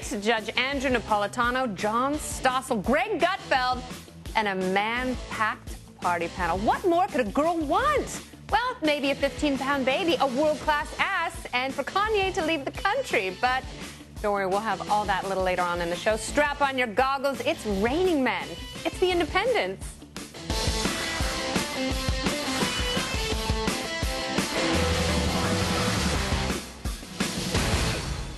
tonight, Judge Andrew Napolitano, John Stossel, Greg Gutfeld, and a man-packed party panel. What more could a girl want? Well, maybe a 15-pound baby, a world-class ass, and for Kanye to leave the country. But don't worry, we'll have all that a little later on in the show. Strap on your goggles. It's raining men. It's the Independents.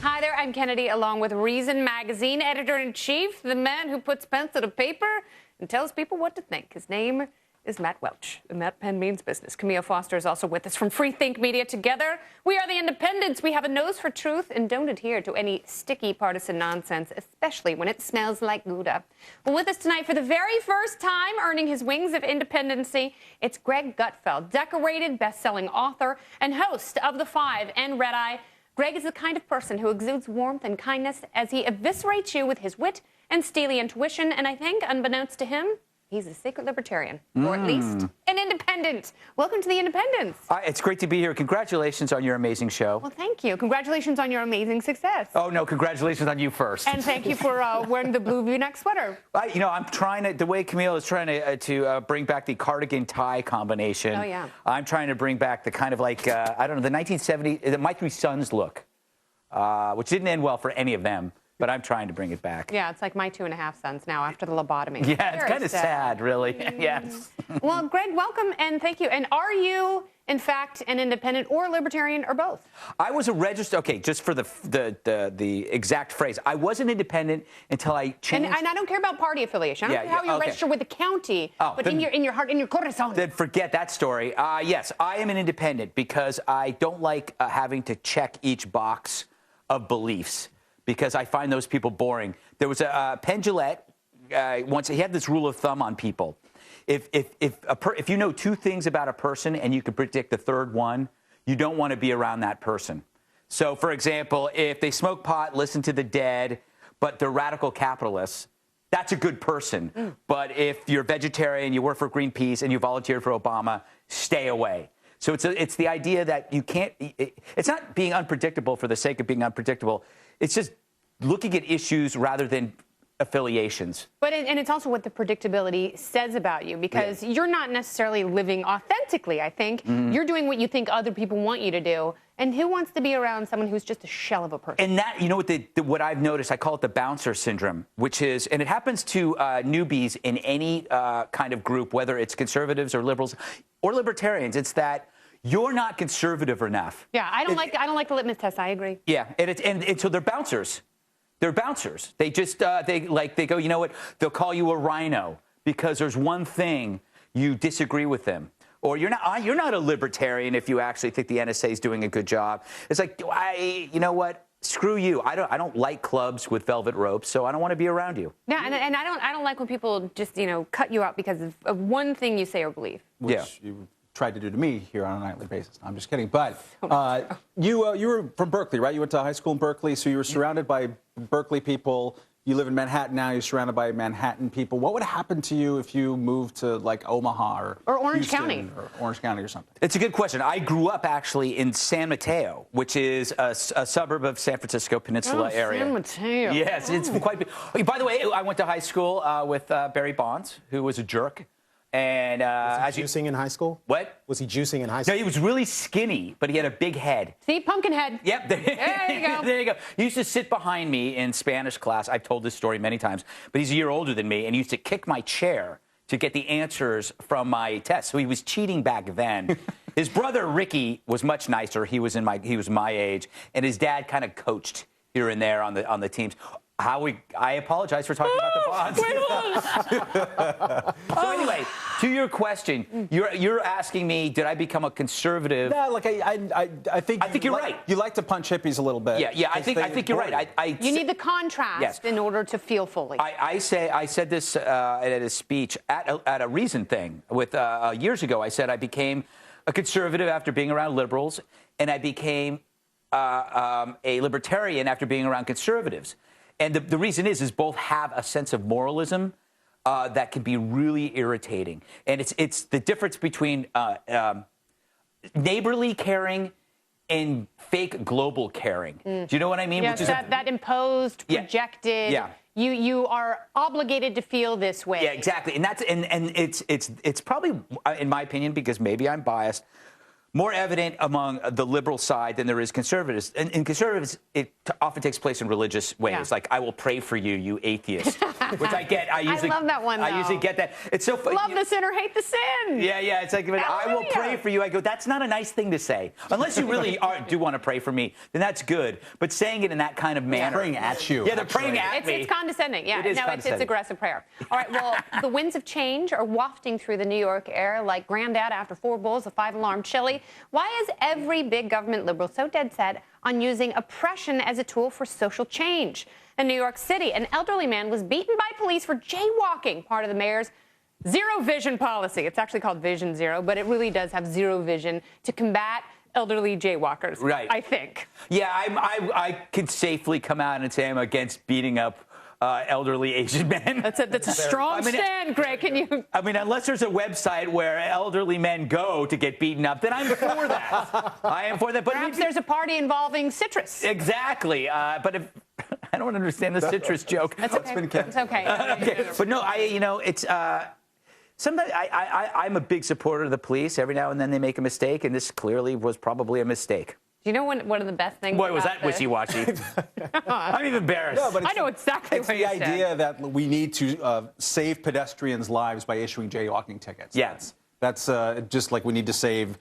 Hi there, I'm Kennedy, along with Reason Magazine editor-in-chief, the man who puts pencil to paper and tells people what to think. His name is Matt Welch, and that pen means business. Camille Foster is also with us from Free Think Media. Together, we are the Independents. We have a nose for truth and don't adhere to any sticky partisan nonsense, especially when it smells like Gouda. Well, with us tonight for the very first time, earning his wings of independency, it's Greg Gutfeld, decorated best-selling author and host of The Five and Red Eye. Greg is the kind of person who exudes warmth and kindness as he eviscerates you with his wit and steely intuition, and I think, unbeknownst to him, he's a secret libertarian, or at least an independent. Welcome to the Independents. It's great to be here. Congratulations on your amazing show. Well, thank you. Congratulations on your amazing success. Oh, no, congratulations on you first. And thank you for wearing the blue V-neck sweater. I'm trying to, the way Camille is trying to bring back the cardigan tie combination. Oh, yeah. I'm trying to bring back the kind of like, I don't know, the 1970s, the My Three Sons look, which didn't end well for any of them. But I'm trying to bring it back. Yeah, it's like my 2.5 sons now after the lobotomy. Yeah, it's kind of sad, really. Yes. Well, Greg, welcome and thank you. And are you, in fact, an independent or libertarian or both? I was a registered, okay, just for the exact phrase, I was an independent until I changed. And I don't care about party affiliation. I don't care how you're registered with the county, but then, in your heart, in your corazon. Then forget that story. Yes, I am an independent because I don't like having to check each box of beliefs, because I find those people boring. There was a Penn Jillette, once he had this rule of thumb on people. If you know two things about a person and you can predict the third one, you don't want to be around that person. So, for example, if they smoke pot, listen to the Dead, but they're radical capitalists, that's a good person. But if you're vegetarian, you work for Greenpeace, and you volunteered for Obama, stay away. So it's the idea that you can't, it's not being unpredictable for the sake of being unpredictable. It's just looking at issues rather than affiliations. But and it's also what the predictability says about you, because you're not necessarily living authentically, I think. You're doing what you think other people want you to do. And who wants to be around someone who's just a shell of a person? And that, you know what I've noticed, I call it the bouncer syndrome, which is, and it happens to newbies in any kind of group, whether it's conservatives or liberals or libertarians. It's that you're not conservative enough. Yeah, I don't like the litmus test. I agree. Yeah, and so they're bouncers. They're bouncers. They just they go, you know what? They'll call you a rhino because there's one thing you disagree with them. Or you're not a libertarian if you actually think the NSA is doing a good job. It's like, you know what? Screw you. I don't like clubs with velvet ropes, so I don't want to be around you. Yeah, and I don't like when people just cut you out because of one thing you say or believe. Which you tried to do to me here on a nightly basis. I'm just kidding. But you were from Berkeley, right? You went to high school in Berkeley, so you were surrounded by Berkeley people. You live in Manhattan now. You're surrounded by Manhattan people. What would happen to you if you moved to like Omaha or Orange Houston County or Orange County or something? It's a good question. I grew up actually in San Mateo, which is a suburb of San Francisco Peninsula area. San Mateo. Yes, it's quite big. Oh, by the way, I went to high school with Barry Bonds, who was a jerk. And was he juicing in high school? What? Was he juicing in high school? No, he was really skinny, but he had a big head. See, Pumpkinhead. Yep. There you go. There you go. He used to sit behind me in Spanish class. I've told this story many times, but he's a year older than me, and he used to kick my chair to get the answers from my tests. So he was cheating back then. His brother Ricky was much nicer. He was my age, and his dad kind of coached here and there on the teams. I apologize for talking about the Bonds. So anyway, to your question, you're asking me, did I become a conservative? Yeah, like I think you're right. You like to punch hippies a little bit. Yeah. I think you're right. You need the contrast in order to feel fully. I said this at a speech at a Reason thing with years ago. I said I became a conservative after being around liberals, and I became a libertarian after being around conservatives. And the reason is both have a sense of moralism that can be really irritating. And it's the difference between neighborly caring and fake global caring. Do you know what I mean? Yes, that imposed, projected. Yeah. You are obligated to feel this way. Yeah, exactly. And that's and it's probably, in my opinion, because maybe I'm biased, more evident among the liberal side than there is conservatives. And in conservatives, it often takes place in religious ways. Yeah. Like, I will pray for you, you atheist, which I get. I love that one, I though. usually get that. It's so funny. Love the sinner, hate the sin. Yeah, yeah. It's like, I will pray for you. I go, that's not a nice thing to say. Unless you really do want to pray for me, then that's good. But saying it in that kind of manner. They're praying at you. Yeah, they're praying at me. It's condescending. Yeah, It is it's aggressive prayer. All right, well, the winds of change are wafting through the New York air like granddad after 4 bowls of 5-alarm chili. Why is every big government liberal so dead set on using oppression as a tool for social change? In New York City, an elderly man was beaten by police for jaywalking, part of the mayor's zero vision policy. It's actually called Vision Zero, but it really does have zero vision to combat elderly jaywalkers, right? I think. Yeah, I could safely come out and say I'm against beating up elderly Asian men. That's a strong stand, Greg. Can you? I mean, unless there's a website where elderly men go to get beaten up, then I'm for that. I am for that. But perhaps there's a party involving citrus. Exactly. But if I don't understand the citrus joke. That's okay. It's okay. Okay. But no, it's. Sometimes I'm a big supporter of the police. Every now and then they make a mistake, and this clearly was probably a mistake. Do you know one of the best things? Boy, was that wishy-washy. I'm even embarrassed. No, but I know exactly it's what the you idea said. that we need to save pedestrians' lives by issuing jaywalking tickets. Yes. That's just like we need to save,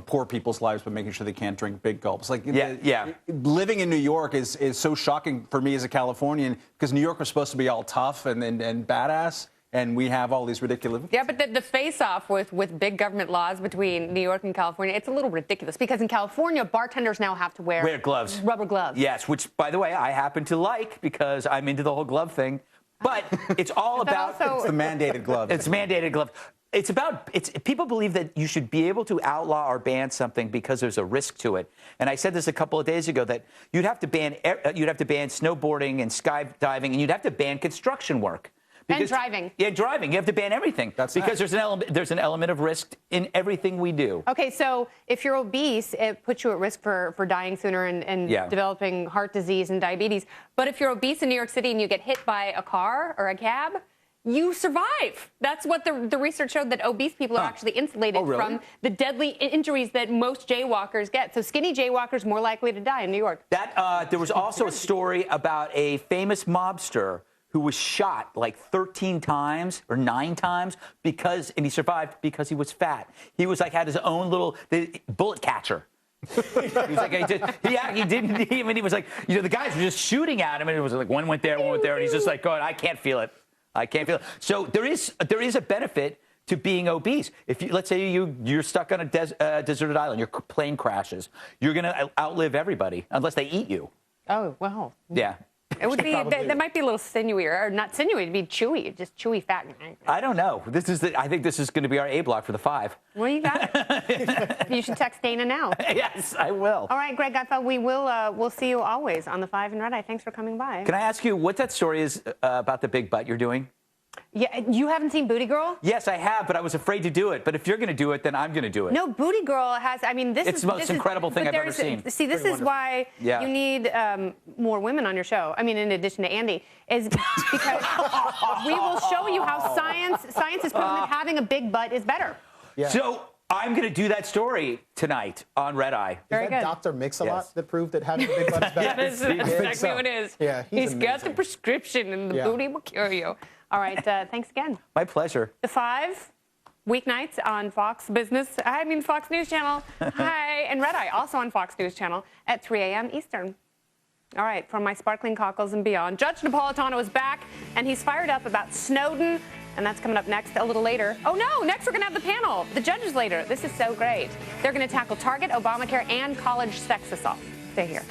poor people's lives by making sure they can't drink big gulps. Like, living in New York is so shocking for me as a Californian because New York was supposed to be all tough and badass. And we have all these ridiculous... Yeah, but the face-off with big government laws between New York and California, it's a little ridiculous because in California, bartenders now have to wear gloves. Rubber gloves. Yes, which, by the way, I happen to like because I'm into the whole glove thing. But it's all about... It's the mandated glove. It's mandated glove. People believe that you should be able to outlaw or ban something because there's a risk to it. And I said this a couple of days ago that you'd have to ban snowboarding and skydiving, and you'd have to ban construction work. And driving. Yeah, driving. You have to ban everything. Because there's an element of risk in everything we do. Okay, so if you're obese, it puts you at risk for dying sooner and developing heart disease and diabetes. But if you're obese in New York City and you get hit by a car or a cab, you survive. That's what the research showed, that obese people are actually insulated from the deadly injuries that most jaywalkers get. So skinny jaywalkers more likely to die in New York. There was also a story about a famous mobster who was shot like 13 times or 9 times and he survived because he was fat. He was like, had his own little bullet catcher. He was like, he was like, the guys were just shooting at him and it was like one went there, and he's just like going, I can't feel it. I can't feel it. So there is a benefit to being obese. If let's say you're stuck on a deserted island, your plane crashes, you're going to outlive everybody unless they eat you. Oh, wow. Yeah. It would be, that might be a little sinewier, or not sinewy, it'd be chewy, just chewy fat. I don't know. I think this is going to be our A block for the 5. Well, you got it. You should text Dana now. Yes, I will. All right, Greg Gutfeld, we'll see you always on the 5 and Red Eye. Thanks for coming by. Can I ask you what that story is about the big butt you're doing? Yeah, you haven't seen Booty Girl? Yes, I have, but I was afraid to do it. But if you're going to do it, then I'm going to do it. No, Booty Girl has, it's the most incredible thing I've ever seen. See, this is why you need more women on your show. I mean, in addition to Andy, is because we will show you how science has proven that having a big butt is better. Yeah. So I'm going to do that story tonight on Red Eye. Very good. Dr. Mix-a-Lot that proved that having a big butt is better? That's exactly what it is. Yeah, he's got the prescription, and the booty will cure you. All right, thanks again. My pleasure. The 5, weeknights on Fox News Channel. Hi, and Red Eye, also on Fox News Channel at 3 a.m. Eastern. All right, from my sparkling cockles and beyond, Judge Napolitano is back, and he's fired up about Snowden, and that's coming up next a little later. Oh, no, next we're going to have the panel, the judges later. This is so great. They're going to tackle Target, Obamacare, and college sex assault. Stay here.